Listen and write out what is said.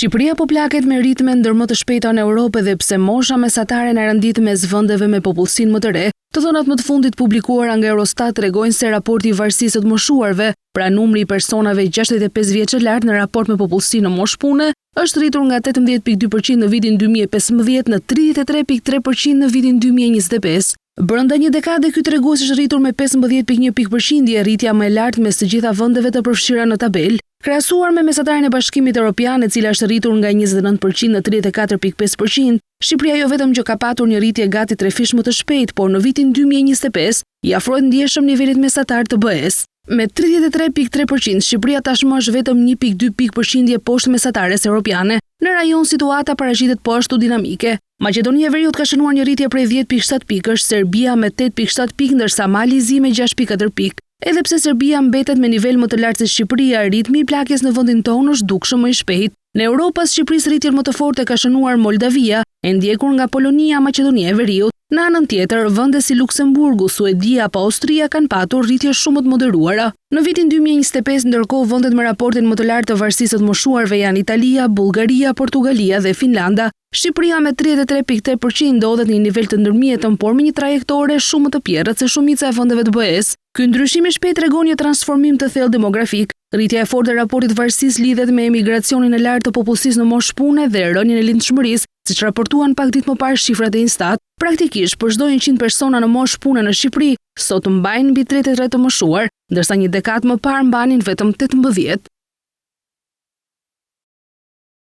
Shqipëria po plaket me ritme ndër më të shpejta në Europë dhe pse mosha mesatare në rendit mes vendeve me popullsinë më të re, të dhënat më të fundit publikuara nga Eurostat tregojnë se raporti i varësisë së të moshuarve, pra numri i personave 65 vjeç e lart në raport me popullsinë në moshë pune, është rritur nga 18.2% në vitin 2015 në 33.3% në vitin 2025. Brenda një dekade ky tregues është rritur me 15.1 pikë, rritja më e lartë mes të gjitha vendeve të përfshira në tabelë, krahasuar me mesataren e Bashkimit Evropian, e cila është rritur nga 29% në 34.5%. Shqipëria jo vetëm që ka patur një rritje gati trefish më të shpejtë, por në vitin 2025 i afrohet ndjeshëm nivelit mesatar të BE-s. Me 33.3%, Shqipëria tashmë është vetëm 1.2 pikë poshtë mesatares europiane. Në rajon situata parashitet po ashtu dinamike. Maqedonia e Veriut ka shënuar një rritje prej 10.7 pikësh, Serbia me 8.7 pikë, ndërsa Mali i Zi me 6.4 pikë. Edhe pse Serbia mbetet me nivel më të lartë se Shqipëria, ritmi i plakjes në vendin tonë është dukshëm më i shpejtë. Në Europë, Shqipërisë rritjen më të fortë ka shënuar Moldavia, e ndjekur nga Polonia, Maqedonia e Veriut. Në anën tjetër, vende si Luksemburgu, Suedia apo Austria kanë patur rritje shumë të moderuara. Në vitin 2025, ndërkohë vendet me raportin më të lartë të varësisë të moshuarve janë Italia, Bullgaria, Portugalia dhe Finlanda. Shqipëria me 33.8% ndodhet në një nivel të ndërmjetëm, por me një trajektore shumë më të pjerrët se shumica e vendeve të BE-s. Ky ndryshim i shpejtë tregon një transformim të thellë demografik. Rritja e fortë e raportit varësisë lidhet me emigracionin e lartë të popullsisë në moshë pune dhe rënien e lindshmërisë, siç raportuan pak ditë më parë shifrat e Instat. Praktikisht, për çdo 100 persona në moshë pune në Shqipëri, sot mbajnë mbi 33 të moshuar, ndërsa një dekadë më parë mbanin vetëm 18.